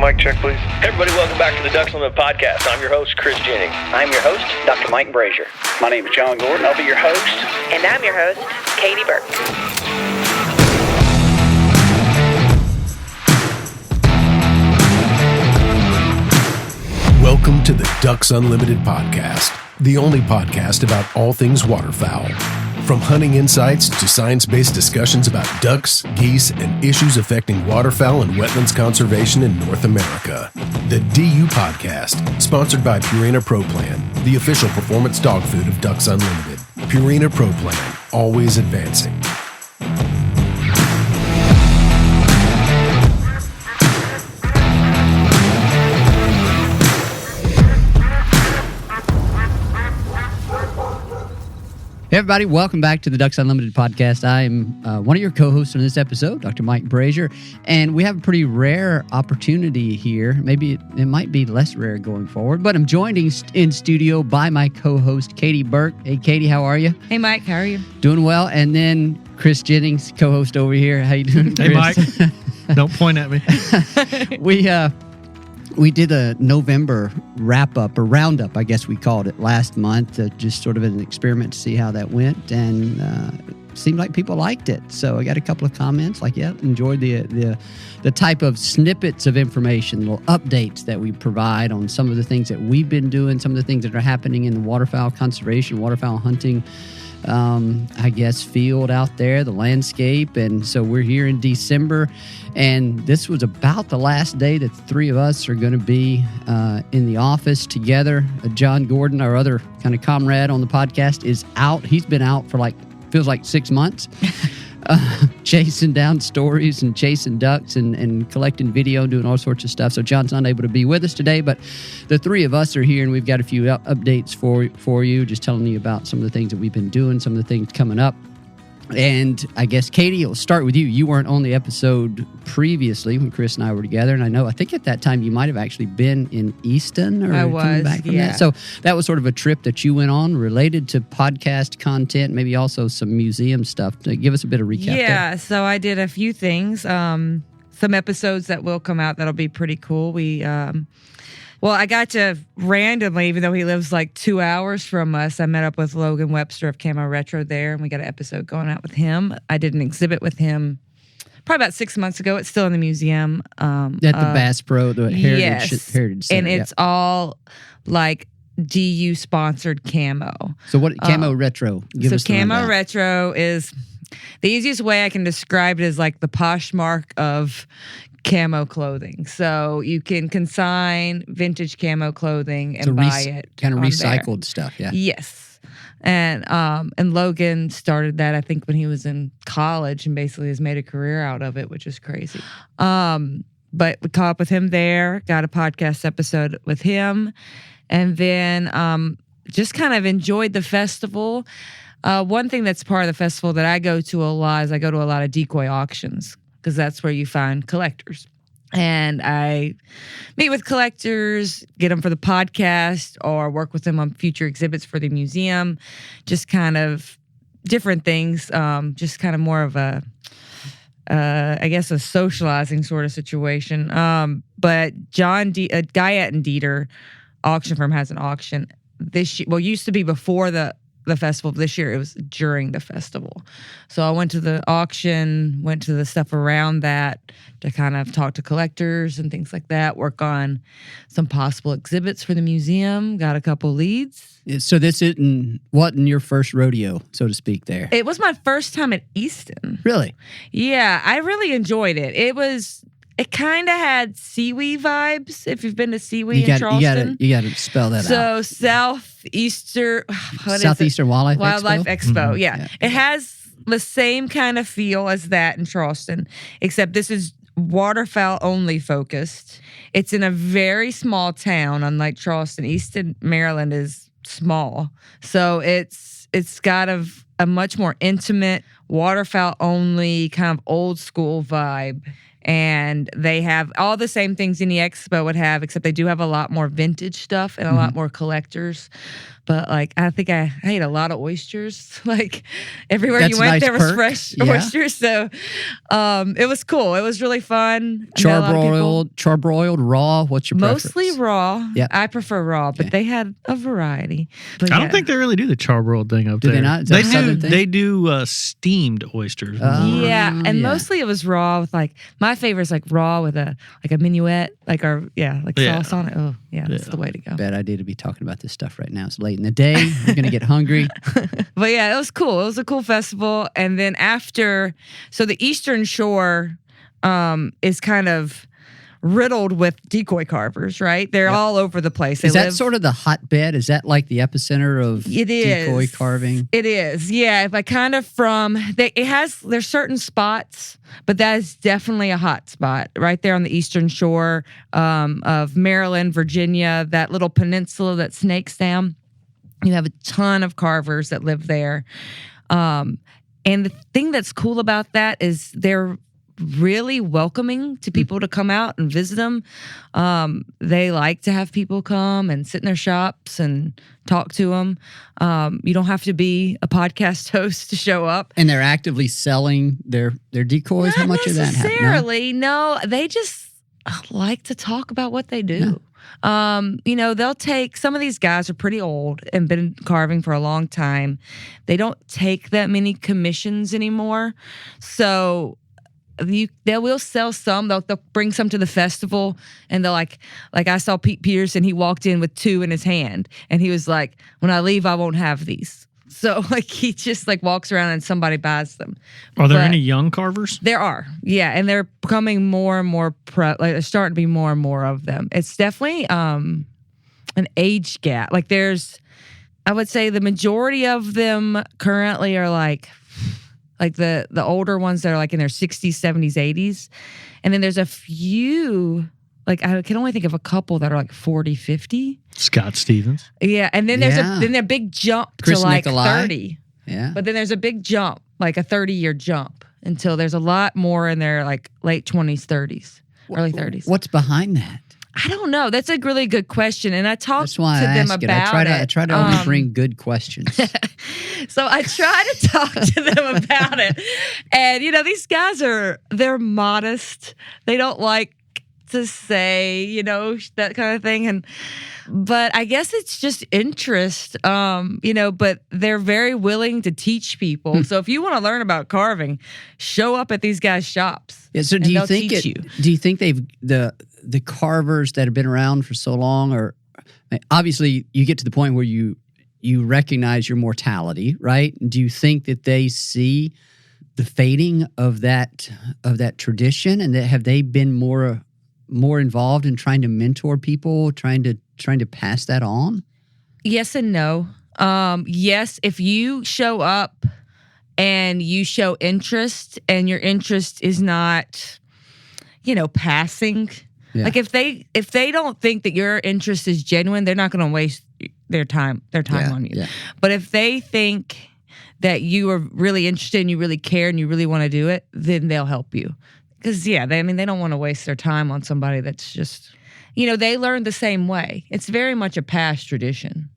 mic check, please. Hey everybody, welcome back to the Ducks Unlimited podcast. I'm your host, Chris Jennings. I'm your host, Dr. Mike Brasher. My name is John Gordon. I'll be your host. And I'm your host, Katie Burke. Welcome to the Ducks Unlimited podcast, the only podcast about all things waterfowl. From hunting insights to science-based discussions about ducks, geese, and issues affecting waterfowl and wetlands conservation in North America. The DU Podcast, sponsored by Purina Pro Plan, the official performance dog food of Ducks Unlimited. Purina Pro Plan, always advancing. Hey everybody, welcome back to the Ducks Unlimited podcast. I am one of your co-hosts on this episode, Dr. Mike Brasher, and we have a pretty rare opportunity here. Maybe it might be less rare going forward, but I'm joined in studio by my co-host, Katie Burke. Hey Katie, how are you? Hey Mike, how are you? Doing well. And then Chris Jennings, co-host over here. How you doing, Chris? Hey Mike, don't point at me. We did a November wrap-up, or Roundup, I guess we called it, last month, just sort of an experiment to see how that went, and it seemed like people liked it. So I got a couple of comments like, yeah, enjoyed the type of snippets of information, little updates that we provide on some of the things that we've been doing, some of the things that are happening in the waterfowl conservation, waterfowl hunting, I guess, field out there, the landscape. And so we're here in December, and this was about the last day that the three of us are going to be in the office together. John Gordon, our other kind of comrade on the podcast, is out. He's been out for feels like 6 months, chasing down stories and chasing ducks and collecting video and doing all sorts of stuff. So John's not able to be with us today, but the three of us are here, and we've got a few updates for you, just telling you about some of the things that we've been doing, some of the things coming up. And I guess, Katie, I'll start with you. You weren't on the episode previously when Chris and I were together, and I think at that time you might have actually been in Easton, or I was, coming back from that. So that was sort of a trip that you went on related to podcast content, maybe also some museum stuff. Give us a bit of recap. Yeah, so I did a few things. Some episodes that will come out that'll be pretty cool. I got to randomly, even though he lives like 2 hours from us, I met up with Logan Webster of Camo Retro there, and we got an episode going out with him. I did an exhibit with him probably about 6 months ago. It's still in the museum. At the Bass Pro, the Heritage Center. And it's all like DU-sponsored camo. So what, Camo Retro? Give us the Camo rundown. Retro is, the easiest way I can describe it is like the Poshmark of camo clothing. So you can consign vintage camo clothing and buy it. Kind of on recycled there. stuff, yeah. Yes. And Logan started that, I think, when he was in college, and basically has made a career out of it, which is crazy. But we caught up with him there, got a podcast episode with him, and then just kind of enjoyed the festival. One thing that's part of the festival that I go to a lot is I go to a lot of decoy auctions, because that's where you find collectors. And I meet with collectors, get them for the podcast, or work with them on future exhibits for the museum. Just kind of different things. Just kind of more of a, I guess, a socializing sort of situation. But Guyette and Dieter auction firm has an auction this year. Well, it used to be before the festival. This year it was during the festival. So I went to the auction, went to the stuff around that to kind of talk to collectors and things like that, work on some possible exhibits for the museum, got a couple leads. So this wasn't your first rodeo, so to speak, there? It was my first time at Easton. Really? Yeah, I really enjoyed it. It kind of had Seawee vibes, if you've been to Seawee in Charleston. You got to spell that out. So Southeastern Wildlife Expo. Mm-hmm. Yeah. It has the same kind of feel as that in Charleston, except this is waterfowl only focused. It's in a very small town, unlike Charleston. Easton, Maryland is small. So it's got a much more intimate, waterfowl only, kind of old school vibe. And they have all the same things any expo would have, except they do have a lot more vintage stuff and a lot more collectors. But like, I think I ate a lot of oysters. Like everywhere That's you a went, nice there was perk. fresh Yeah. oysters. So it was cool. It was really fun. I met a lot of people. Charbroiled, raw. What's your preference? Mostly raw. Yep. I prefer raw, but Okay. they had a variety. But I don't think they really do the charbroiled thing up Do there. they not? Is that a They do. southern thing? They do steamed oysters. Yeah, and yeah. mostly it was raw with like my favorite is like raw with a minuet, like sauce on it. Oh yeah, that's the way to go. Bad idea to be talking about this stuff right now. It's late in the day. We're gonna get hungry. But yeah, it was cool. It was a cool festival. And then after, so the Eastern Shore is kind of riddled with decoy carvers, right? They're all over the place. They Is that live, sort of the hotbed? Is that like the epicenter of it is decoy carving? It is, yeah. If I kind of there's certain spots, but that is definitely a hot spot right there on the Eastern Shore of Maryland, Virginia, that little peninsula that snakes down. You have a ton of carvers that live there. And the thing that's cool about that is they're really welcoming to people to come out and visit them. They like to have people come and sit in their shops and talk to them. You don't have to be a podcast host to show up. And they're actively selling their decoys. How much of that happens? Necessarily, no. They just like to talk about what they do. They'll take, some of these guys are pretty old and been carving for a long time. They don't take that many commissions anymore. So they will sell some. They'll bring some to the festival, and they'll like I saw Pete Peterson. He walked in with 2 in his hand, and he was like, "When I leave, I won't have these." So like he just like walks around and somebody buys them. Are there But any young carvers? there are, yeah, and they're becoming more and more there's starting to be more and more of them. It's definitely an age gap. Like I would say the majority of them currently are like the older ones that are like in their 60s, 70s, 80s. And then there's a few, like I can only think of a couple that are like 40, 50. Scott Stevens. Yeah, and then there's a big jump Chris to like Nicolai. 30. Yeah. But then there's a big jump, like a 30-year jump, until there's a lot more in their like late 20s, 30s, early 30s. What's behind that? I don't know. That's a really good question. And I talked That's why to I them ask about it. I try to always bring good questions. So I try to talk to them about it. And, these guys they're modest. They don't like to say, that kind of thing. But I guess it's just interest, but they're very willing to teach people. So if you want to learn about carving, show up at these guys' shops. Yeah. So and do you they'll think teach you. Do you think the carvers that have been around for so long, or obviously you get to the point where you recognize your mortality, right? Do you think that they see the fading of that tradition, and that have they been more involved in trying to mentor people, trying to pass that on? Yes and no. Yes, if you show up and you show interest, and your interest is not, passing. Yeah. Like if they don't think that your interest is genuine, they're not going to waste their time on you. Yeah. But if they think that you are really interested and you really care and you really want to do it, then they'll help you. Because they don't want to waste their time on somebody that's just, they learn the same way. It's very much a past tradition.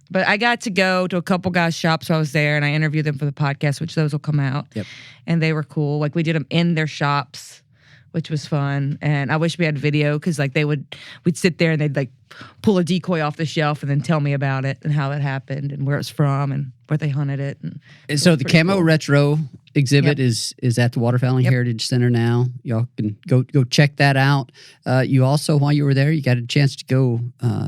But I got to go to a couple guys' shops while I was there, and I interviewed them for the podcast, which those will come out. Yep. And they were cool. Like we did them in their shops, which was fun. And I wish we had video, because like we'd sit there and they'd like pull a decoy off the shelf and then tell me about it and how it happened and where it's from and where they hunted it. And so the Camo cool. Retro exhibit Yep. is at the Waterfowling Yep. Heritage Center now. Y'all can go check that out. You also, while you were there, you got a chance to go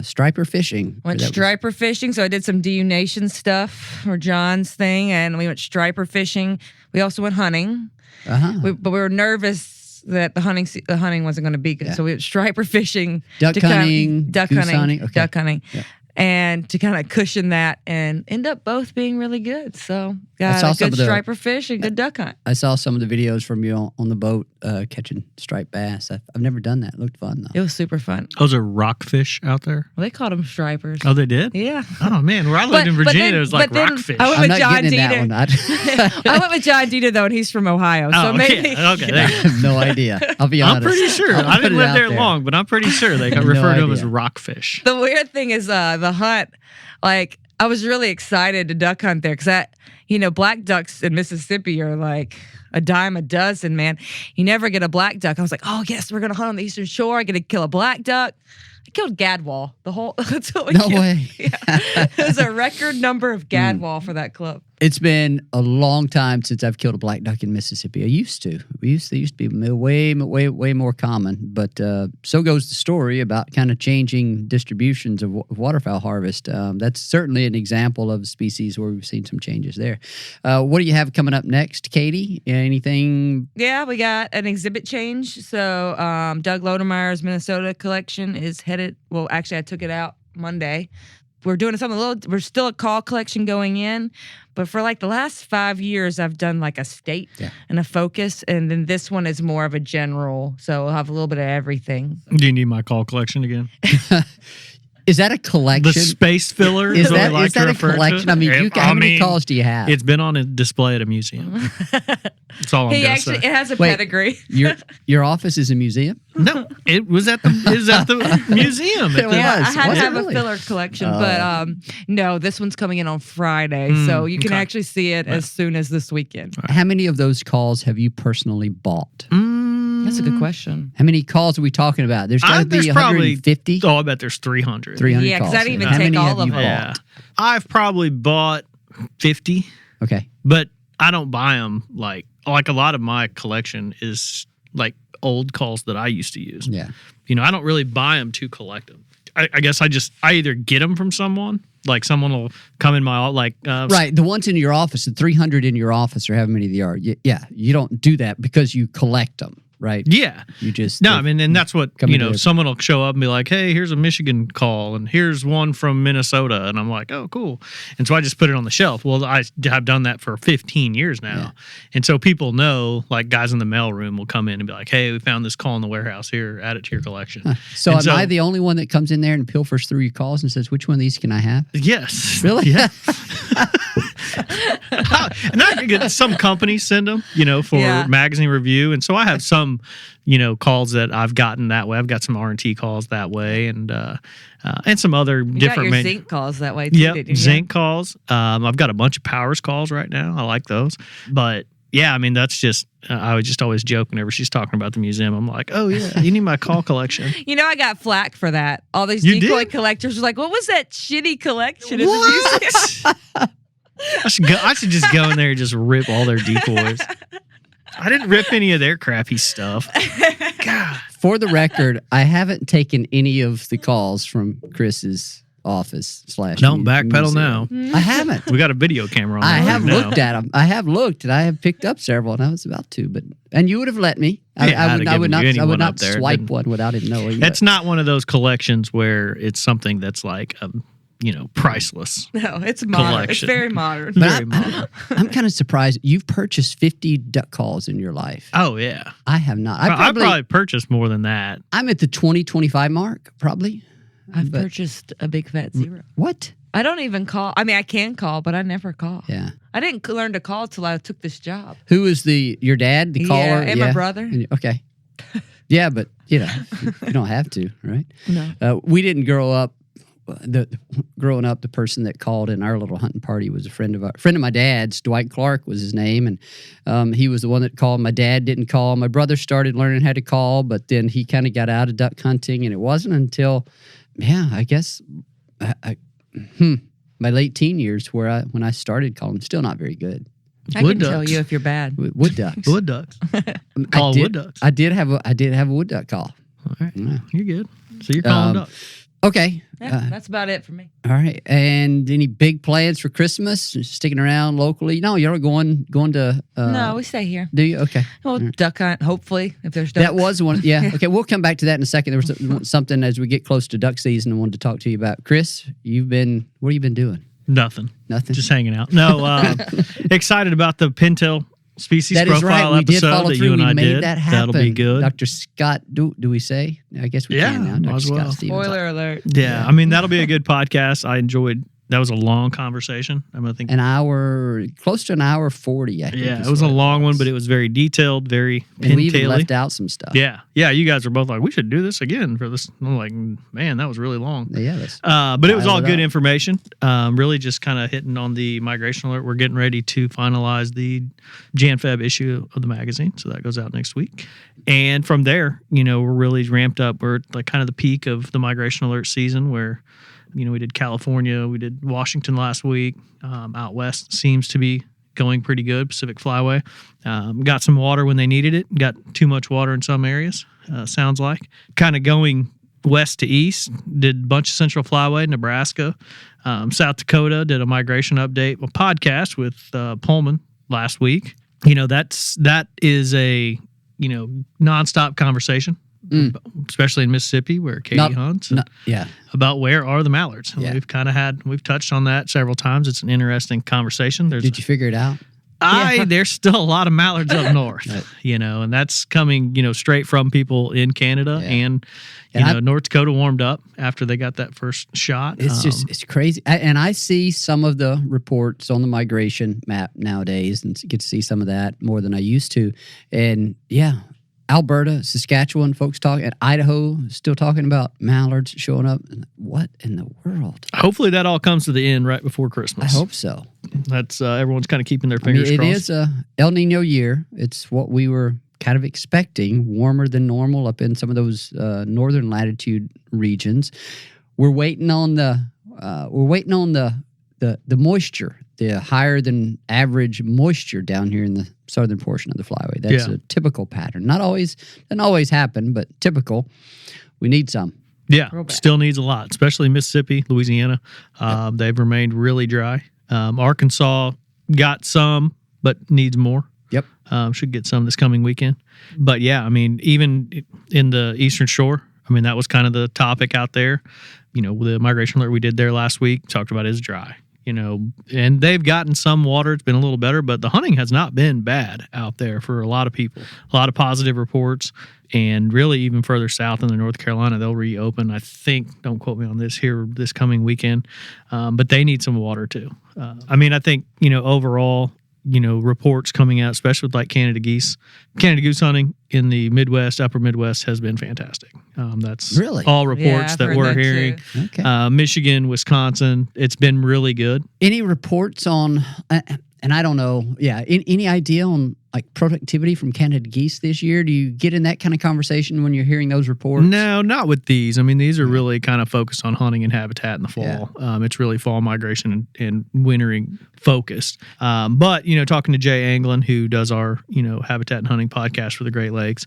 striper fishing. Went That was- striper fishing, so I did some DU Nation stuff, or John's thing, and we went striper fishing. We also went hunting, Uh-huh. but we were nervous that the hunting wasn't going to be good, Yeah. so we went striper fishing, Duck hunting, duck goose hunting, hunting. Okay. duck hunting, Yeah. and to kind of cushion that, and end up both being really good. So got saw a some good of the- striper fish and good duck hunt. I saw some of the videos from you on the boat catching striped bass. I've never done that. It looked fun though. It was super fun. Those are rockfish out there. Well, they called them stripers. Oh, they did? Yeah. Oh, man, where I lived in But Virginia, then- it was like but then rockfish. I went I'm with not John getting in Dieter. that one. I went with John Dieter though, and he's from Ohio, so Oh, maybe. yeah. Okay, there I you go. have no idea. I'll be I'm honest. pretty sure. I'll I put didn't it live out there long, but I'm pretty sure they No refer to them as idea. rockfish. The weird thing is the hunt, like I was really excited to duck hunt there because black ducks in Mississippi are like a dime a dozen, man. You never get a black duck. I was like, oh yes, we're gonna hunt on the Eastern Shore. I get to kill a black duck. I killed gadwall. That's what we No killed. way. Yeah. It was a record number of gadwall for that club. It's been a long time since I've killed a black duck in Mississippi. I used to. They used to be way more common. But so goes the story about kind of changing distributions of waterfowl harvest. That's certainly an example of a species where we've seen some changes there. What do you have coming up next, Katie? Anything? Yeah, we got an exhibit change. So Doug Lodermeyer's Minnesota collection is headed. Well, actually, I took it out Monday. We're doing something we're still a call collection going in, but for like the last 5 years, I've done like a state and a focus, and then this one is more of a general, so we'll have a little bit of everything. Do you need my call collection again? Is that a collection? The space filler Is what I that, like is to that a refer to collection? it. I mean, how many calls do you have? It's been on a display at a museum. That's all I'm Hey, gonna actually, say. it has a Wait. pedigree. Your office is a museum? No, it was at the museum. It was. I had Was to it have really? a filler collection, but no, this one's coming in on Friday, so you can okay. actually see it as soon as this weekend. How many of those calls have you personally bought? That's a good question. How many calls are we talking about? There's got to be There's probably 150? Oh, I bet there's 300. 300 Yeah, 'cause calls. I didn't even How take many all have of you them. Yeah, bought? I've probably bought 50, Okay. but I don't buy them like a lot of my collection is like old calls that I used to use. Yeah. I don't really buy them to collect them. I guess I either get them from someone, like someone will come in my Right. The ones in your office, the 300 in your office, or how many there are. Yeah. You don't do that because you collect them, right? Yeah. You just. No, I mean, and that's what, come into someone will show up and be like, hey, here's a Michigan call, and here's one from Minnesota. And I'm like, oh, cool. And so I just put it on the shelf. Well, I have done that for 15 years now. Yeah. And so people know, like guys in the mailroom will come in and be like, hey, we found this call in the warehouse here, add it to your collection. So And am I the only one that comes in there and pilfers through your calls and says, which one of these can I have? Yes. Really? Yeah. And some companies send them, for magazine review. And so I have some, calls that I've gotten that way. I've got some R&T calls that way, and some other You different. got your zinc calls that way too, Yep, didn't you? zinc calls. I've got a bunch of powers calls right now. I like those, but. Yeah, I mean, that's just, I would just always joke whenever she's talking about the museum. I'm like, oh, yeah, you need my call collection. I got flack for that. All these You decoy did? collectors were like, what was that shitty collection in the What? museum? I should just go in there and just rip all their decoys. I didn't rip any of their crappy stuff. God. For the record, I haven't taken any of the calls from Chris's office / Don't backpedal museum. now. I haven't. We got a video camera on. I there have right now. looked at them. I have looked, and I have picked up several, and I was about to, and you would have let me. Yeah, I'd have I given would you not. I anyone would up not there. swipe Didn't- one without it knowing. It's not one of those collections where it's something that's like, priceless. No, it's modern. Collection. It's very modern. But Very modern. I'm kind of surprised. You've purchased 50 duck calls in your life. Oh, yeah. I have not. I probably purchased more than that. I'm at the 20-25 mark, probably. I've But- purchased a big fat zero. What? I don't even call. I mean, I can call, but I never call. Yeah. I didn't learn to call till I took this job. Who is your dad, the caller? and my brother. Okay. Yeah, but you don't have to, right? No. We didn't grow up. Growing up, the person that called in our little hunting party was a friend of my dad's. Dwight Clark was his name, and he was the one that called. My dad didn't call. My brother started learning how to call, but then he kind of got out of duck hunting, and it wasn't until, I guess, my late teen years when I started calling. Still not very good. I Wood can tell ducks. you if you're bad. Wood ducks. Wood ducks. Call wood ducks. I did have a wood duck call. All right. Yeah. You're good. So you're calling ducks. Okay. Yeah, that's about it for me. All right. And any big plans for Christmas? Sticking around locally? No, you're going to. No, we stay here. Do you? Okay. Well, duck hunt, hopefully, if there's ducks. That was one. Yeah. Okay. We'll come back to that in a second. There was something as we get close to duck season I wanted to talk to you about. Chris, what have you been doing? Nothing. Nothing. Just hanging out. No, excited about the pintail species That is profile right. We did episode follow that through. you and We I made did. that happen. That'll be good. Dr. Scott, do we say? I guess we Yeah, can now. might Dr. as Scott well. Stevens. Spoiler alert. Yeah, I mean, that'll be a good podcast. I enjoyed That was a long conversation. I think close to an hour 40. I think it was a long one, but it was very detailed, very and we even left out some stuff. Yeah. You guys were both like, we should do this again for this. I'm like, man, that was really long. Yeah, but it was all good information. Really just kind of hitting on the migration alert. We're getting ready to finalize the Jan-Feb issue of the magazine, so that goes out next week. And from there, we're really ramped up. We're at like kind of the peak of the migration alert season where we did California, we did Washington last week. Out west seems to be going pretty good, Pacific Flyway. Got some water when they needed it. Got too much water in some areas, sounds like. Kind of going west to east, did a bunch of Central Flyway, Nebraska. South Dakota did a migration update, a podcast with Pullman last week. That is a, nonstop conversation. Especially in Mississippi where Katie hunts. About where are the mallards. Yeah. We've touched on that several times. It's an interesting conversation. Did you figure it out? There's still a lot of mallards up north, and that's coming, straight from people in Canada and North Dakota warmed up after they got that first shot. It's crazy. And I see some of the reports on the migration map nowadays and get to see some of that more than I used to. And Alberta, Saskatchewan, folks talking, and Idaho still talking about mallards showing up. What in the world? Hopefully that all comes to the end right before Christmas. I hope so. That's everyone's kind of keeping their fingers crossed. It is a El Nino year. It's what we were kind of expecting, warmer than normal up in some of those northern latitude regions. We're waiting on the moisture, the higher than average moisture down here in the southern portion of the flyway. That's a typical pattern. Doesn't always happen, but typical. We need some. Yeah, still needs a lot, especially Mississippi, Louisiana. They've remained really dry. Arkansas got some, but needs more. Yep. Should get some this coming weekend. But even in the Eastern Shore, that was kind of the topic out there. The migration alert we did there last week talked about is dry. And they've gotten some water. It's been a little better, but the hunting has not been bad out there for a lot of people. A lot of positive reports, and really even further south in the North Carolina, they'll reopen, I think, don't quote me on this, here this coming weekend, but they need some water too. I think, overall, reports coming out, especially with like Canada goose hunting in the Midwest, upper Midwest has been fantastic. That's really all reports that we're hearing. Okay. Michigan, Wisconsin, it's been really good. Any reports on, and I don't know, any idea on like productivity from Canada geese this year? Do you get in that kind of conversation when you're hearing those reports? No, not with these. These are really kind of focused on hunting and habitat in the fall. Yeah. It's really fall migration and wintering focused. But, talking to Jay Anglin, who does our, habitat and hunting podcast for the Great Lakes,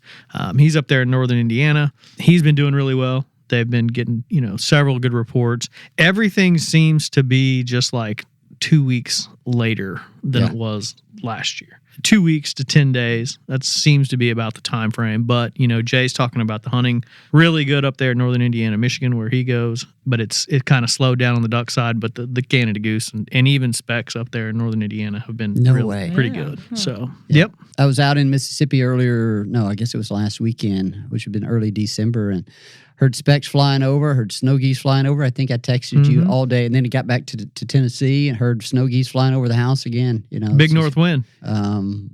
he's up there in northern Indiana. He's been doing really well. They've been getting, several good reports. Everything seems to be just like 2 weeks later than it was last year. 2 weeks to 10 days. That seems to be about the time frame. But, Jay's talking about the hunting really good up there in northern Indiana, Michigan, where he goes. But it kind of slowed down on the duck side. But the Canada goose and even specks up there in northern Indiana have been pretty good. So, yep. I was out in Mississippi I guess it was last weekend, which had been early December, and heard specks flying over, heard snow geese flying over. I think I texted you all day, and then it got back to Tennessee and heard snow geese flying over the house again. Big north wind.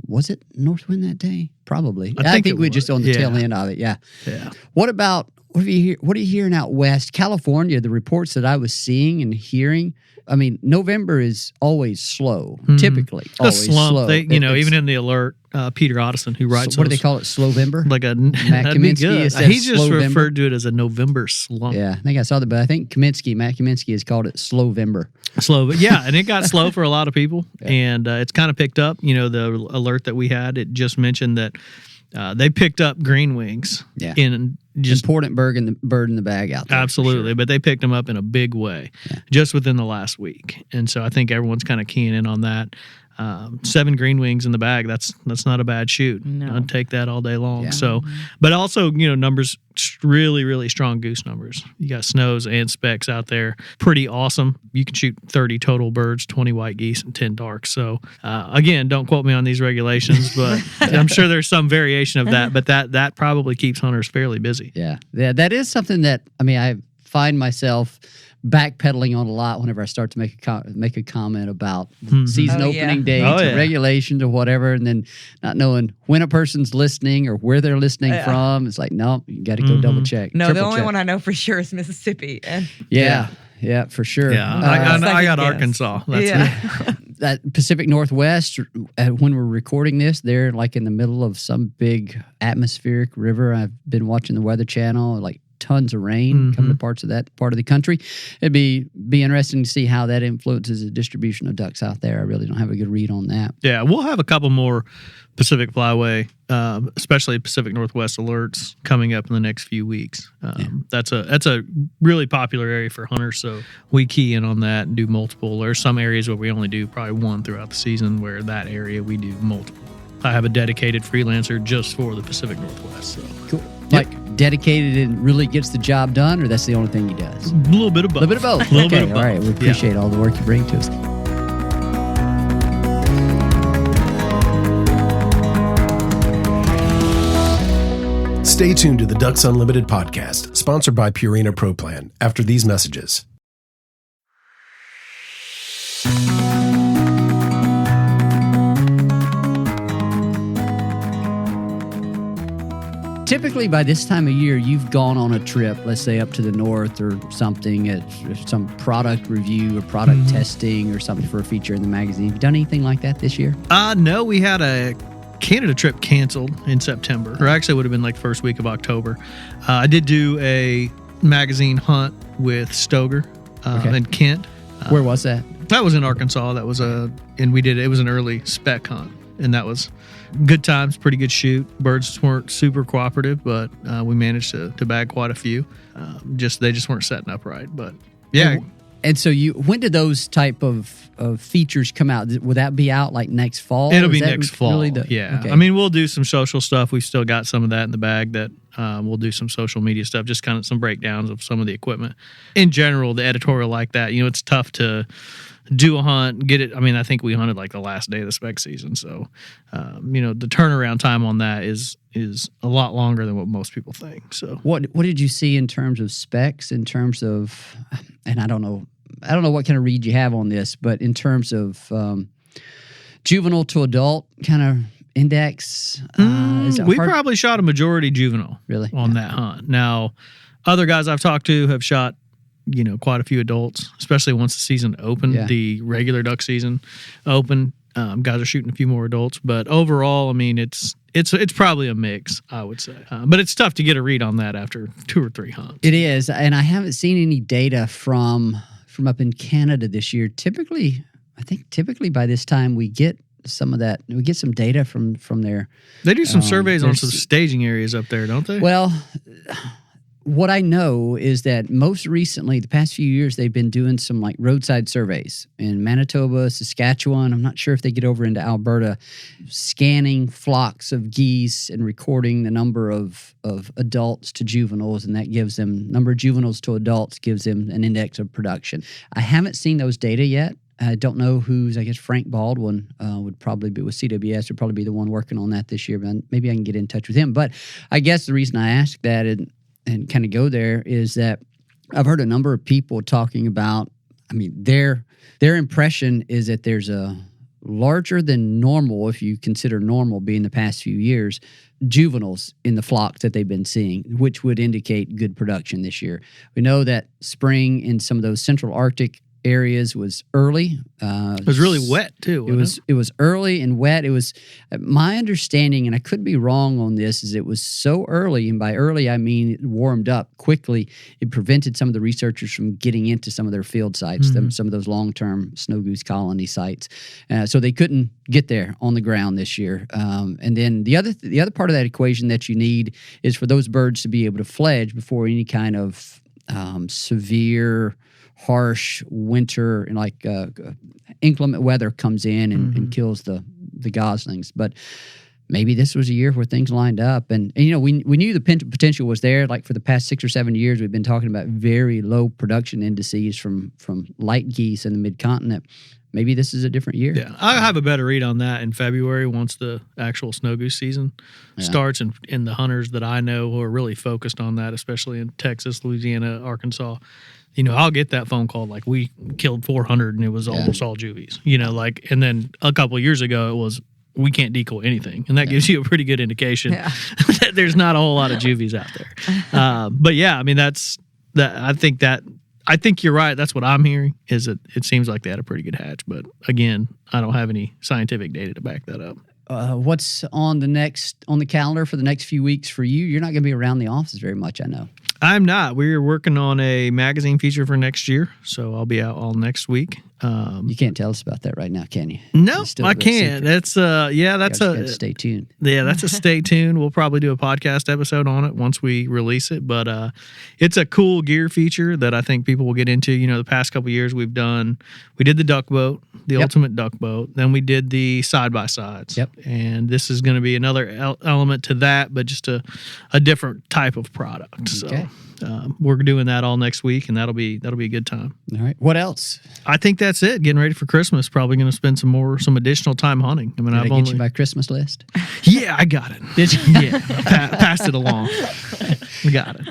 Was it north wind that day? Probably. I think we were just on the tail end of it. Yeah. What are you hearing out west? California, the reports that I was seeing and hearing, November is always slow, typically. Always slow. Even in the alert, Peter Otteson, who writes what do they call it, Slowvember? Like Matt Kaminsky says he just referred to it as a November slump. Yeah, I think I saw that, but I think Matt Kaminsky has called it Slowvember. Slow, but and it got slow for a lot of people, and it's kind of picked up. The alert that we had, it just mentioned that they picked up green wings in just important bird in the bag out there. Absolutely, but they picked them up in a big way just within the last week, and so I think everyone's kind of keying in on that. 7 green wings in the bag. That's not a bad shoot. No. I'd take that all day long. So, but also, numbers, really, really strong goose numbers. You got snows and specks out there. Pretty awesome. You can shoot 30 total birds, 20 white geese, and 10 darks. So, again, don't quote me on these regulations, but I'm sure there's some variation of that. But that probably keeps hunters fairly busy. Yeah, that is something that I find myself backpedaling on a lot whenever I start to make a comment about season opening dates or regulations or whatever, and then not knowing when a person's listening or where they're listening from. It's like, no, you got to go double check. No, the only one I know for sure is Mississippi. And yeah, for sure. Yeah, I got Arkansas. That's that Pacific Northwest, when we're recording this, they're like in the middle of some big atmospheric river. I've been watching the Weather Channel, like tons of rain coming to parts of that part of the country. It'd be interesting to see how that influences the distribution of ducks out there. I really don't have a good read on that. Yeah, we'll have a couple more Pacific Flyway, especially Pacific Northwest alerts coming up in the next few weeks. That's a really popular area for hunters, so we key in on that and do multiple. There's some areas where we only do probably one throughout the season, where that area we do multiple. I have a dedicated freelancer just for the Pacific Northwest. So. Cool. Like dedicated and really gets the job done, or that's the only thing he does? A little bit of both. Okay, all right. We appreciate all the work you bring to us. Stay tuned to the Ducks Unlimited podcast, sponsored by Purina Pro Plan, after these messages. Typically, by this time of year, you've gone on a trip, let's say up to the north or something, at some product review or product testing or something for a feature in the magazine. Have you done anything like that this year? No, we had a Canada trip canceled in September, or actually it would have been like first week of October. I did do a magazine hunt with Stoger in Kent. Where was that? That was in Arkansas. That was it was an early spec hunt, and that was good times, pretty good shoot. Birds weren't super cooperative, but we managed to bag quite a few. They just weren't setting up right, but yeah. And so when did those type of features come out? Would that be out like next fall? It'll be next fall. Really yeah. Okay. I mean, we'll do some social stuff. We've still got some of that in the bag that we'll do some social media stuff, just kind of some breakdowns of some of the equipment. In general, the editorial like that, it's tough to do a hunt, get it. I mean, I think we hunted like the last day of the spec season. So, the turnaround time on that is a lot longer than what most people think. So what did you see in terms of specs, in terms of, and I don't know what kind of read you have on this, but in terms of juvenile to adult kind of index, we probably shot a majority juvenile on that hunt. Now, other guys I've talked to have shot, quite a few adults, especially once the season opened, the regular duck season opened. Guys are shooting a few more adults, but overall, I mean, it's probably a mix, I would say. But it's tough to get a read on that after 2 or 3 hunts. It is, and I haven't seen any data from up in Canada this year. Typically by this time we get some of that. We get some data from there. They do some surveys on some staging areas up there, don't they? Well, what I know is that most recently, the past few years, they've been doing some like roadside surveys in Manitoba, Saskatchewan. I'm not sure if they get over into Alberta, scanning flocks of geese and recording the number of adults to juveniles, and that gives them number of juveniles to adults, gives them an index of production. I haven't seen those data yet. I don't know who's, I guess Frank Baldwin would probably be with CWS, would probably be the one working on that this year, but maybe I can get in touch with him. But I guess the reason I asked that and kind of go there is that I've heard a number of people talking about, I mean, their impression is that there's a larger than normal, if you consider normal being the past few years, juveniles in the flocks that they've been seeing, which would indicate good production this year. We know that spring in some of those central Arctic areas was early. It was really wet too. It was early and wet. It was my understanding, and I could be wrong on this, is it was so early, and by early I mean it warmed up quickly. It prevented some of the researchers from getting into some of their field sites, some of those long-term snow goose colony sites. So they couldn't get there on the ground this year. And then the other part of that equation that you need is for those birds to be able to fledge before any kind of severe, harsh winter and like inclement weather comes in and kills the goslings. But maybe this was a year where things lined up. And you know, we knew the potential was there. Like for the past 6 or 7 years, we've been talking about very low production indices from light geese in the mid-continent. Maybe this is a different year. Yeah, I'll have a better read on that in February once the actual snow goose season starts. And the hunters that I know who are really focused on that, especially in Texas, Louisiana, Arkansas, you know, I'll get that phone call like we killed 400 and it was almost all juvies. You know, like, and then a couple of years ago it was we can't decoy anything, and that gives you a pretty good indication that there's not a whole lot of juvies out there. But yeah, I mean that's that. I think you're right. That's what I'm hearing. Is it seems like they had a pretty good hatch, but again, I don't have any scientific data to back that up. What's on the calendar for the next few weeks for you? You're not going to be around the office very much, I know. I'm not. We're working on a magazine feature for next year, so I'll be out all next week. You can't tell us about that right now, can you? No, I can't. That's stay tuned. Yeah, that's a stay tuned. We'll probably do a podcast episode on it once we release it, but it's a cool gear feature that I think people will get into. You know, the past couple of years we did the duck boat, the ultimate duck boat, then we did the side-by-sides. Yep. And this is going to be another element to that, but just a different type of product. Okay. So we're doing that all next week, and that'll be a good time. All right. What else? I think that's it. Getting ready for Christmas. Probably going to spend some additional time hunting. I mean, Did I get you my Christmas list? Yeah, I got it. Did you? Yeah, passed it along. We got it.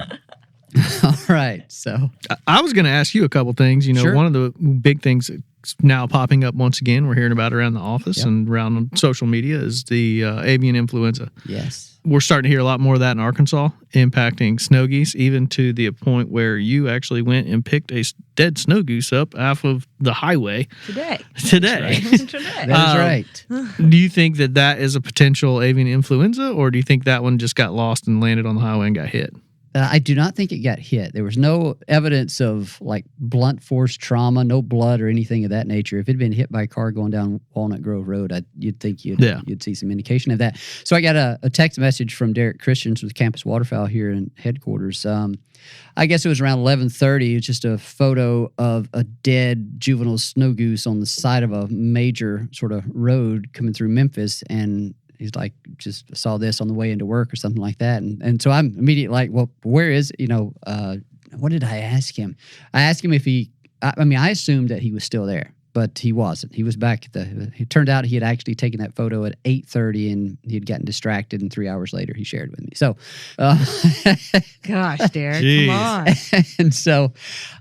All right. So I was going to ask you a couple things. You know, Sure. one of the big things that's now popping up once again, we're hearing about around the office and around on social media, is the avian influenza. yes. We're starting to hear a lot more of that in Arkansas, impacting snow geese, even to the point where you actually went and picked a dead snow goose up off of the highway Today. today. Today. That is right. Do you think that is a potential avian influenza, or do you think that one just got lost and landed on the highway and got hit? I do not think it got hit. There was no evidence of like blunt force trauma, no blood or anything of that nature. If it had been hit by a car going down Walnut Grove Road, you'd think you'd see some indication of that. So I got a text message from Derek Christians with Campus Waterfowl here in headquarters. I guess it was around 11:30. It was just a photo of a dead juvenile snow goose on the side of a major sort of road coming through Memphis, and he's like, just saw this on the way into work or something like that. And so I'm immediately like, well, where is, what did I ask him? I asked him if I assumed that he was still there, but he wasn't. He was back it turned out he had actually taken that photo at 8:30 and he had gotten distracted, and 3 hours later he shared with me. So, Gosh, Derek, Jeez. come on. and so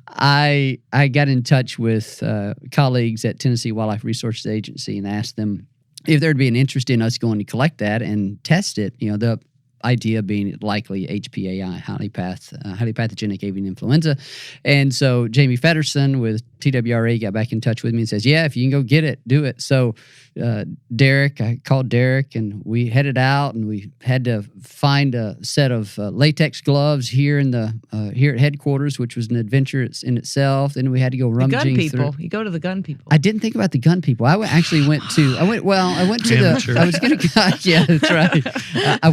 I got in touch with colleagues at Tennessee Wildlife Resources Agency and asked them if there'd be an interest in us going to collect that and test it. You know, the idea being likely HPAI, highly pathogenic avian influenza. And so Jamie Fedderson with TWRA got back in touch with me and says, yeah, if you can go get it, do it. So I called Derek and we headed out, and we had to find a set of latex gloves here at headquarters, which was an adventure in itself. Then we had to go rummaging Gun people. through. You go to the gun people. I didn't think about the gun people. I went to Amateur. I was going to, yeah, that's right. I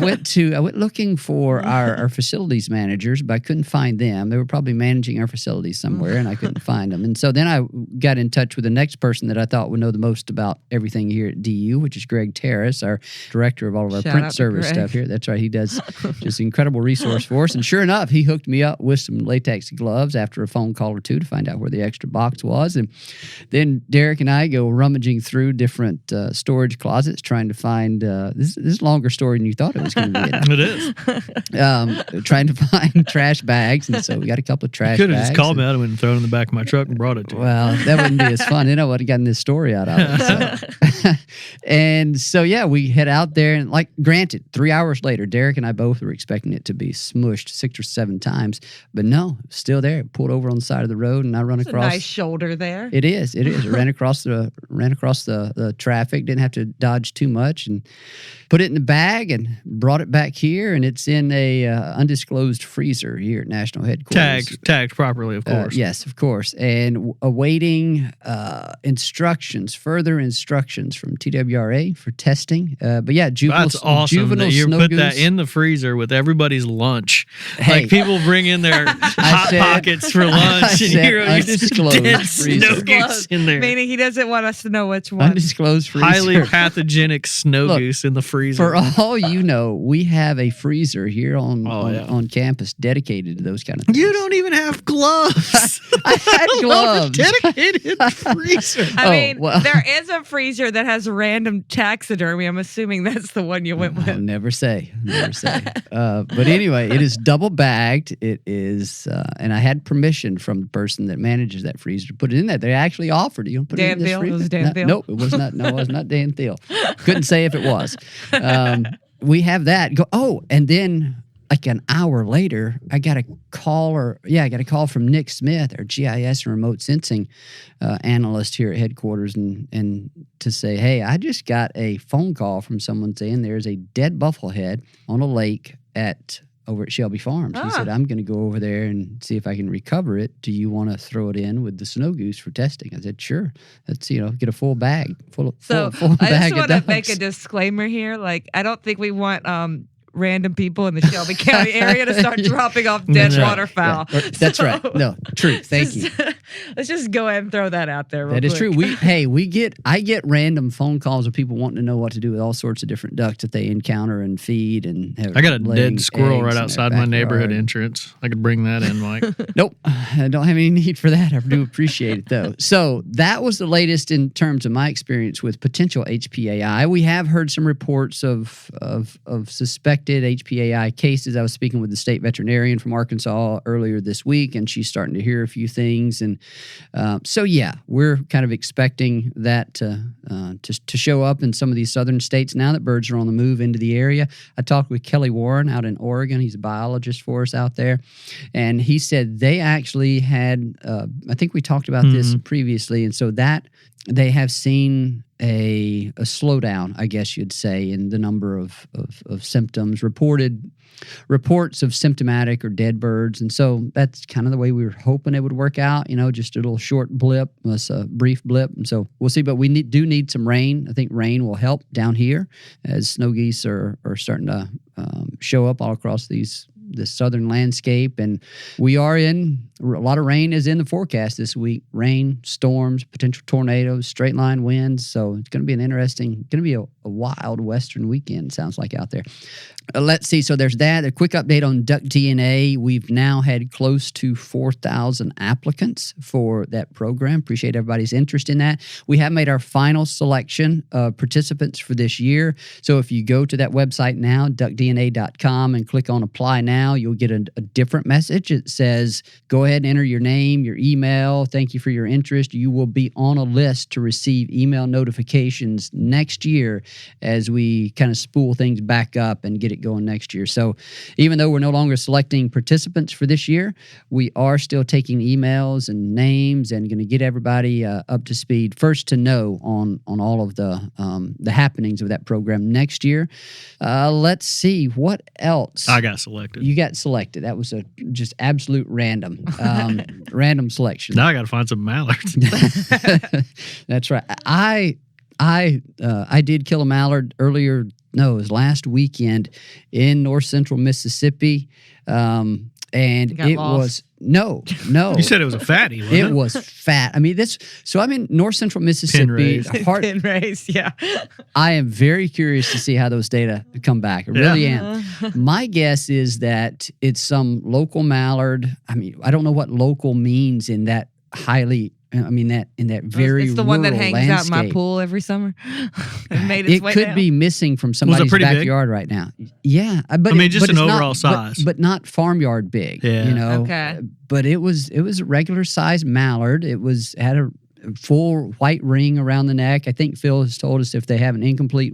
went looking for our facilities managers, but I couldn't find them. They were probably managing our facilities somewhere, and I couldn't find them. And so then I got in touch with the next person that I thought would know the most about everything here at DU, which is Greg Terrace, our director of all of our Shout print out to service Greg. stuff here. That's right. He does just an incredible resource for us. And sure enough, he hooked me up with some latex gloves after a phone call or two to find out where the extra box was. And then Derek and I go rummaging through different storage closets trying to find this is a longer story than you thought it was going to be. It is. Trying to find trash bags. And so we got a couple of trash Could have bags. just called me out and thrown it in the back of my truck and brought it to you. Well, that wouldn't be as fun. Then I would have gotten this story out of it. So. And so, yeah, we head out there, and granted, 3 hours later, Derek and I both were expecting it to be smushed 6 or 7 times, but no, still there. It pulled over on the side of the road, and I run It's across. a nice shoulder there. It is. It ran across the traffic. Didn't have to dodge too much, and put it in the bag and brought it back here, and it's in a undisclosed freezer here at National Headquarters. Tagged properly, of course. Yes, of course. And awaiting further instructions from TWRA for testing. But yeah, That's awesome juvenile that you snow put goose. that in the freezer with everybody's lunch. Hey. Like people bring in their hot pockets for lunch, and you're undisclosed dead freezer. snow goose in there. Meaning he doesn't want us to know which one. Undisclosed freezer. Highly pathogenic snow Look, goose in the freezer. For all you know, we have a freezer here on campus dedicated to those kind of things. You don't even have gloves. I had gloves. Dedicated freezer. I mean, well. there is a freezer that has random taxidermy. I'm assuming that's the one you went with. I'll never say. But anyway, it is double bagged. It is, and I had permission from the person that manages that freezer to put it in there. They actually offered it. You put Dan it in this Thiel? freezer. It was Dan Thiel? Nope, it was not. No, it was not Dan Thiel. Couldn't say if it was. We have that. And then like an hour later, I got a call from Nick Smith, our GIS and remote sensing analyst here at headquarters, and to say, hey, I just got a phone call from someone saying there's a dead buffalo head on a lake over at Shelby Farms. He said, I'm going to go over there and see if I can recover it. Do you want to throw it in with the snow goose for testing? I said, sure. Let's, get a full bag. Full So full I bag just of want to ducks. make a disclaimer here. Like, I don't think we want random people in the Shelby County area to start dropping off dead waterfowl. Yeah, that's right. No, true. Thank you. Let's just go ahead and throw that out there. That is true. I get random phone calls of people wanting to know what to do with all sorts of different ducks that they encounter and feed. And I got a dead squirrel right outside my neighborhood entrance. I could bring that in, Mike. Nope, I don't have any need for that. I do appreciate it though. So that was the latest in terms of my experience with potential HPAI. We have heard some reports of suspected HPAI cases. I was speaking with the state veterinarian from Arkansas earlier this week, and she's starting to hear a few things. And so, yeah, we're kind of expecting that to show up in some of these southern states now that birds are on the move into the area. I talked with Kelly Warren out in Oregon. He's a biologist for us out there. And he said they actually had, I think we talked about this previously, and so that they have seen a slowdown, I guess you'd say, in the number of symptoms, reports of symptomatic or dead birds. And so that's kind of the way we were hoping it would work out, just a little short blip, a brief blip. And so we'll see, but we do need some rain. I think rain will help down here as snow geese are starting to show up all across this southern landscape. And we are in a lot of rain is in the forecast this week. Rain, storms, potential tornadoes, straight line winds. So it's going to be a wild western weekend, sounds like, out there. Let's see. So there's that. A quick update on duckDNA. We've now had close to 4,000 applicants for that program. Appreciate everybody's interest in that. We have made our final selection of participants for this year. So if you go to that website now, duckdna.com, and click on apply now, you'll get a different message. It says, go ahead and enter your name, your email. Thank you for your interest. You will be on a list to receive email notifications next year as we kind of spool things back up and get it going next year. So even though we're no longer selecting participants for this year, we are still taking emails and names and going to get everybody up to speed, first to know on all of the happenings of that program next year. Let's see what else. I got selected. You got selected. That was just absolute random selection. Now I got to find some mallards. That's right. I did kill a mallard earlier. No, it was last weekend in north central Mississippi. And it was no. You said it was a fatty, wasn't it? It was fat. I mean, so I'm in north central Mississippi. Pin race, yeah. I am very curious to see how those data come back. I really am. My guess is that it's some local mallard. I mean, I don't know what local means in that highly. I mean, in that very It's the one that hangs landscape. out in my pool every summer. It made its way could down. be missing from somebody's big? backyard right now. Yeah, but just an it's overall size, but not farmyard big. Yeah. Okay. But it was a regular size mallard. Had a full white ring around the neck. I think Phil has told us if they have an incomplete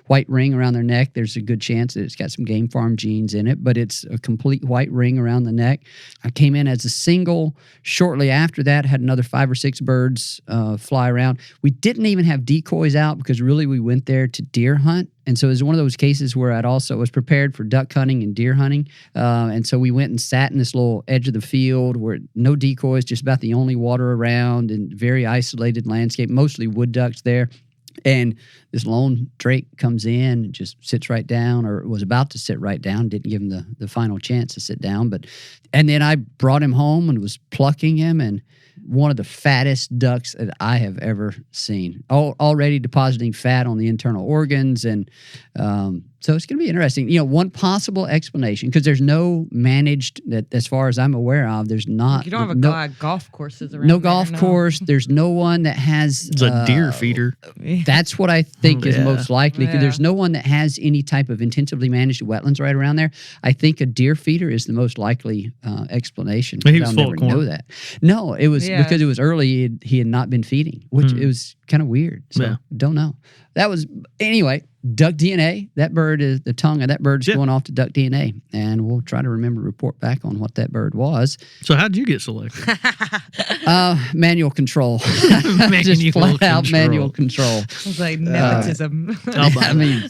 white ring around their neck, there's a good chance that it's got some game farm genes in it, but it's a complete white ring around the neck. I came in as a single. Shortly after that, had another 5 or 6 birds fly around. We didn't even have decoys out because really we went there to deer hunt. And so it was one of those cases where I'd also was prepared for duck hunting and deer hunting. And so we went and sat in this little edge of the field where no decoys, just about the only water around and very isolated landscape, mostly wood ducks there. And this lone drake comes in and just sits right down, or was about to sit right down, didn't give him the final chance to sit down. And then I brought him home and was plucking him, and one of the fattest ducks that I have ever seen, already depositing fat on the internal organs. And so it's going to be interesting. One possible explanation, because there's no managed, that as far as I'm aware of, there's not. You don't have a golf courses around no there, golf course. There's no one that has. It's a deer feeder. That's what I think is most likely. Yeah. There's no one that has any type of intensively managed wetlands right around there. I think a deer feeder is the most likely explanation. But he was I'll full never of corn. know that. No, it was because it was early. He had not been feeding, which it was kind of weird. So don't know. That was anyway. duckDNA. That bird is the tongue of that bird is going off to duckDNA, and we'll try to remember to report back on what that bird was. So how did you get selected? Manual control. Just flat out manual control. It was like nepotism. I mean,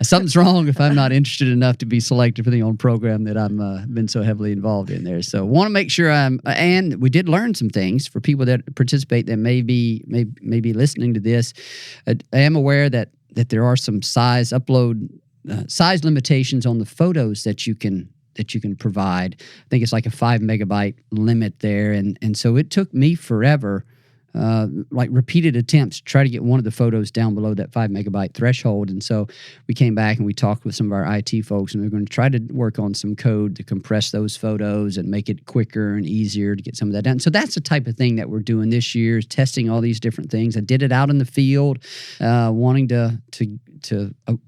something's wrong if I'm not interested enough to be selected for the own program that I'm been so heavily involved in there. So want to make sure and we did learn some things for people that participate that may be listening to this. I am aware that there are some size limitations on the photos that you can provide. I think it's like a 5 megabyte limit there, and so it took me forever, like repeated attempts to try to get one of the photos down below that 5 megabyte threshold. And so we came back and we talked with some of our IT folks, and we we're going to try to work on some code to compress those photos and make it quicker and easier to get some of that done. So that's the type of thing that we're doing this year, is testing all these different things. I did it out in the field, wanting to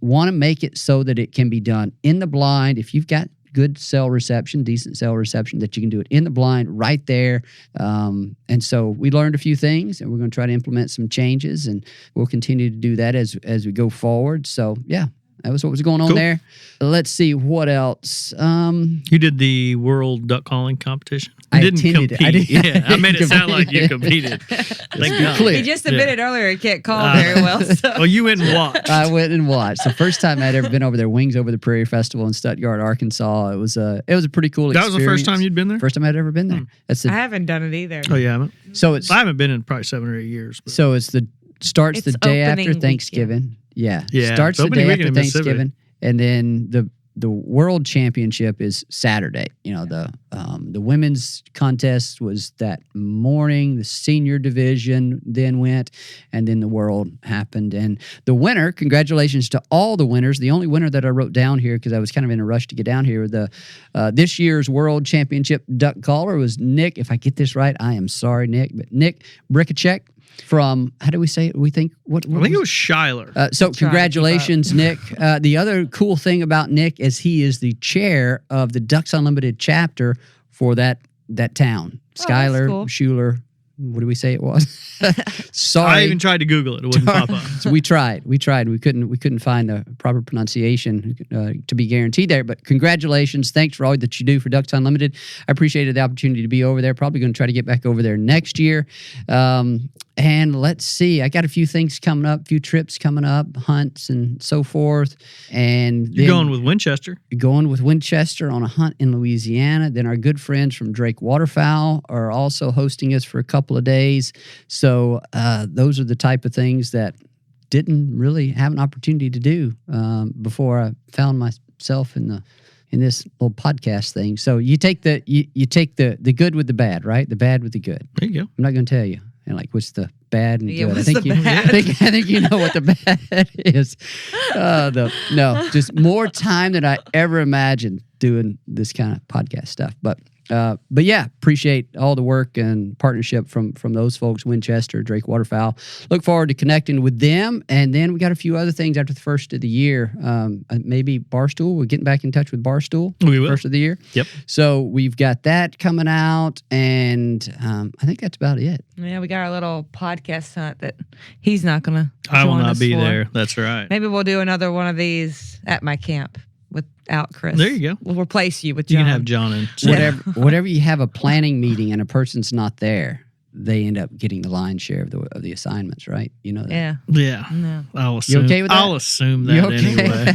want to make it so that it can be done in the blind. If you've got good cell reception, decent cell reception, that you can do it in the blind right there. And so we learned a few things, and we're going to try to implement some changes, and we'll continue to do that as we go forward. So yeah, that was what was going on there. Let's see what else. You did the World Duck Calling Competition. You I didn't attended compete. it. I made it sound like you competed. Thank God. He just admitted earlier he can't call very well. So. Well, you went and watched. I went and watched. The first time I'd ever been over there, Wings Over the Prairie Festival in Stuttgart, Arkansas. It was a pretty cool experience. That was the first time you'd been there? First time I'd ever been there. I haven't done it either. Oh, yeah, I haven't. So it's I haven't been in probably 7 or 8 years. But. So it's starts It's the day opening after Thanksgiving. Yeah, Starts the opening day weekend after in Mississippi. Thanksgiving, and then the World Championship is Saturday. The women's contest was that morning. The senior division then went, and then the World happened. And the winner, congratulations to all the winners. The only winner that I wrote down here, because I was kind of in a rush to get down here, this year's World Championship duck caller was Nick. If I get this right, I am sorry, Nick, but Nick Brickachek. From, how do we say it? We think, what I think it was Schuyler. So congratulations, Nick. The other cool thing about Nick is he is the chair of the Ducks Unlimited chapter for that town. Schuyler, cool. Schuler, what do we say it was? Sorry. I even tried to Google it. It wouldn't pop up. So we tried. We couldn't find a proper pronunciation to be guaranteed there. But congratulations. Thanks for all that you do for Ducks Unlimited. I appreciated the opportunity to be over there. Probably going to try to get back over there next year. And let's see. I got a few things coming up, a few trips coming up, hunts and so forth. And You're going with Winchester. Going with Winchester on a hunt in Louisiana. Then our good friends from Drake Waterfowl are also hosting us for a couple of days. So those are the type of things that didn't really have an opportunity to do before I found myself in this little podcast thing. So you take the good with the bad, right? The bad with the good. There you go. I'm not going to tell you. And like, what's the bad and good? I what's think the bad? I think you know what the bad is. Just more time than I ever imagined doing this kind of podcast stuff. But yeah, appreciate all the work and partnership from those folks, Winchester, Drake Waterfowl. Look forward to connecting with them. And then we got a few other things after the first of the year. Maybe Barstool. We're getting back in touch with Barstool. We will. First of the year. Yep. So we've got that coming out. And I think that's about it. Yeah, we got our little podcast hunt that he's not going to I will not be there. That's right. Maybe we'll do another one of these at my camp without Chris. There you go. We'll replace you with You John. can have John in. Whatever you have a planning meeting and a person's not there, they end up getting the lion's share of the assignments, right? You know that. Yeah. Yeah. No. I'll assume, You okay with that? I'll assume that You okay? anyway.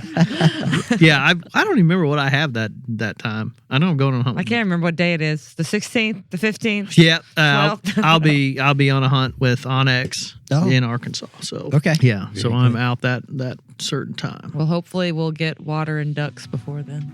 Yeah, I don't even remember what I have that time. I know I'm going on a hunt. I can't remember what day it is. The 16th, the 15th. Yeah, 12th? I'll be on a hunt with Onyx in Arkansas. So Okay. yeah, Very so cool. I'm out that certain time. Well, hopefully we'll get water and ducks before then.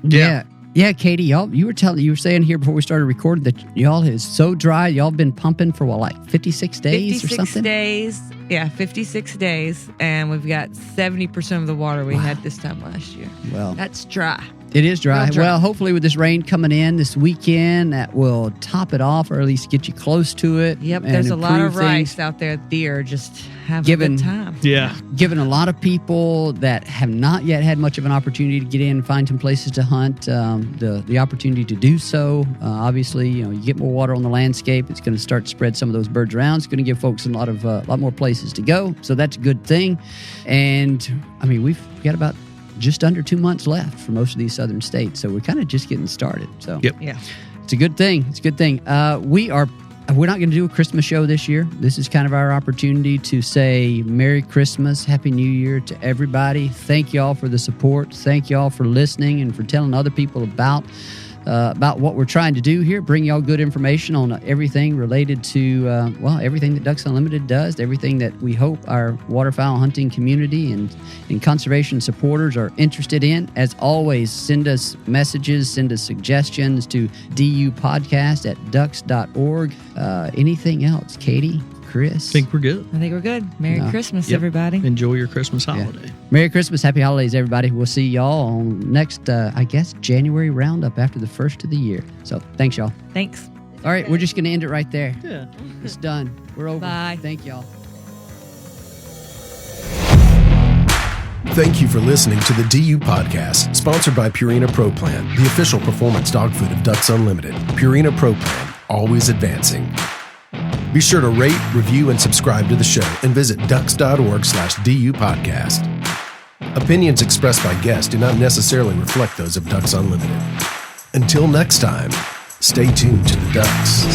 Yeah, Katie, you were saying here before we started recording that y'all is so dry. Y'all been pumping for what, like 56 days or 56 something? days. Yeah, 56 days. And we've got 70% of the water we had this time last year. Well, That's dry. it is dry. Real dry. Well, hopefully with this rain coming in this weekend, that will top it off or at least get you close to it. Yep, and there's a lot of improve things. rice out there. Deer just having Given- a good time. Yeah, Given a lot of people that have not yet had much of an opportunity to get in and find some places to hunt, the opportunity to do so. Obviously, you get more water on the landscape. It's going to start to spread some of those birds around. It's going to give folks a lot more places to go. So that's a good thing. And I mean, we've got about just under 2 months left for most of these southern states. So we're kind of just getting started. So Yep. Yeah. it's a good thing. It's a good thing. We're not going to do a Christmas show this year. This is kind of our opportunity to say Merry Christmas, Happy New Year to everybody. Thank y'all for the support. Thank y'all for listening and for telling other people about what we're trying to do here. Bring y'all good information on everything related to, everything that Ducks Unlimited does, everything that we hope our waterfowl hunting community and conservation supporters are interested in. As always, send us messages, send us suggestions to dupodcast@ducks.org. Anything else, Katie, Chris? I think we're good. I think we're good. Merry No. Christmas, Yep. everybody. Enjoy your Christmas holiday. Merry Christmas, Happy Holidays, everybody. We'll see y'all on next, January Roundup after the first of the year. So thanks, y'all. Thanks. All right, we're just going to end it right there. Yeah. It's done. We're over. Bye. Thank y'all. Thank you for listening to the DU Podcast, sponsored by Purina Pro Plan, the official performance dog food of Ducks Unlimited. Purina Pro Plan, always advancing. Be sure to rate, review, and subscribe to the show, and visit ducks.org/DU Podcast. Opinions expressed by guests do not necessarily reflect those of Ducks Unlimited. Until next time, stay tuned to the Ducks.